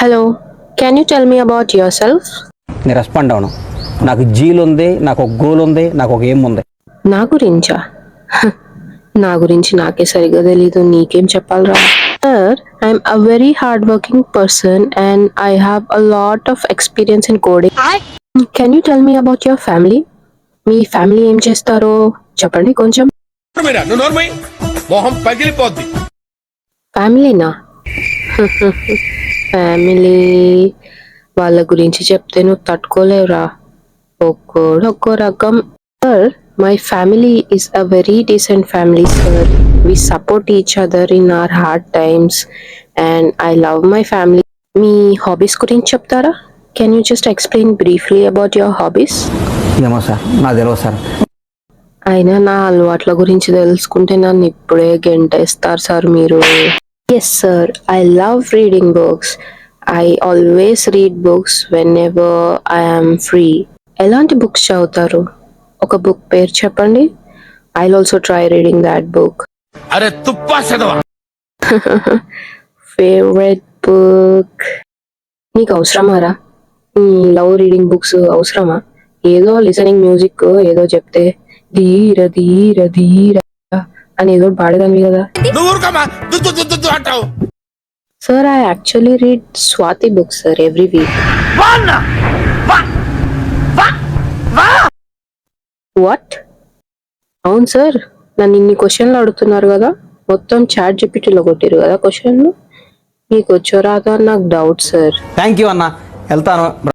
Hello, can you tell me about your self? నేను respond అవను. నాకు zeal ఉంది, నాకు ఒక గోల్ ఉంది, నాకు ఒక ఎయిమ్ ఉంది. నా గురించా? నా గురించి నాకే సరిగ్గా తెలీదు, నీకేం చెప్పాలరా? Sir, I'm a very hard working person and I have a lot of experience in coding. Can you tell me about your family? Me family ఏం చేస్తారో చెప్పండి కొంచెం. ఫ్యామిలీనా? ఫ్యామిలీ వాళ్ళ గురించి చెప్తే నువ్వు తట్టుకోలేవురా. ఒక్కో రకం. Sir, my family is a very decent family sir. We support each other in our hard times and I love my family. మీ హాబీస్ గురించి చెప్తారా? Can you just explain briefly about your hobbies? ఏమో sir, నాకు తెలియదు sir. అయినా నా అలవాట్ల గురించి తెలుసుకుంటే నన్ను ఇప్పుడే గెంటేస్తారు సార్ మీరు. Yes sir, I love reading books. I always read books whenever I'm free. ఎలాంటి బుక్స్ చదువుతారు? ఒక బుక్ పేరు చెప్పండి. I also try reading that book. అరే తుప్పా చదవా. ఫేవరెట్ బుక్ నీకు అవసరమారా? లవ్ రీడింగ్ బుక్స్ అవసరమా? ఏదో లిసనింగ్ మ్యూజిక్ ఏదో చెప్తే ధీర ధీర ధీర అని ఏదో పాడేదాన్ని కదా. Sir, I actually read Swathi books sir every week. What? అవును సార్, నన్ను ఇన్ని క్వశ్చన్లు అడుగుతున్నారు కదా, మొత్తం చాట్ జిపిటీలో కొట్టిరు కదా క్వశ్చన్లు. మీకు వచ్చో రాదో అని నాకు డౌట్ సార్. థ్యాంక్ యూ అన్న, వెళ్తాను.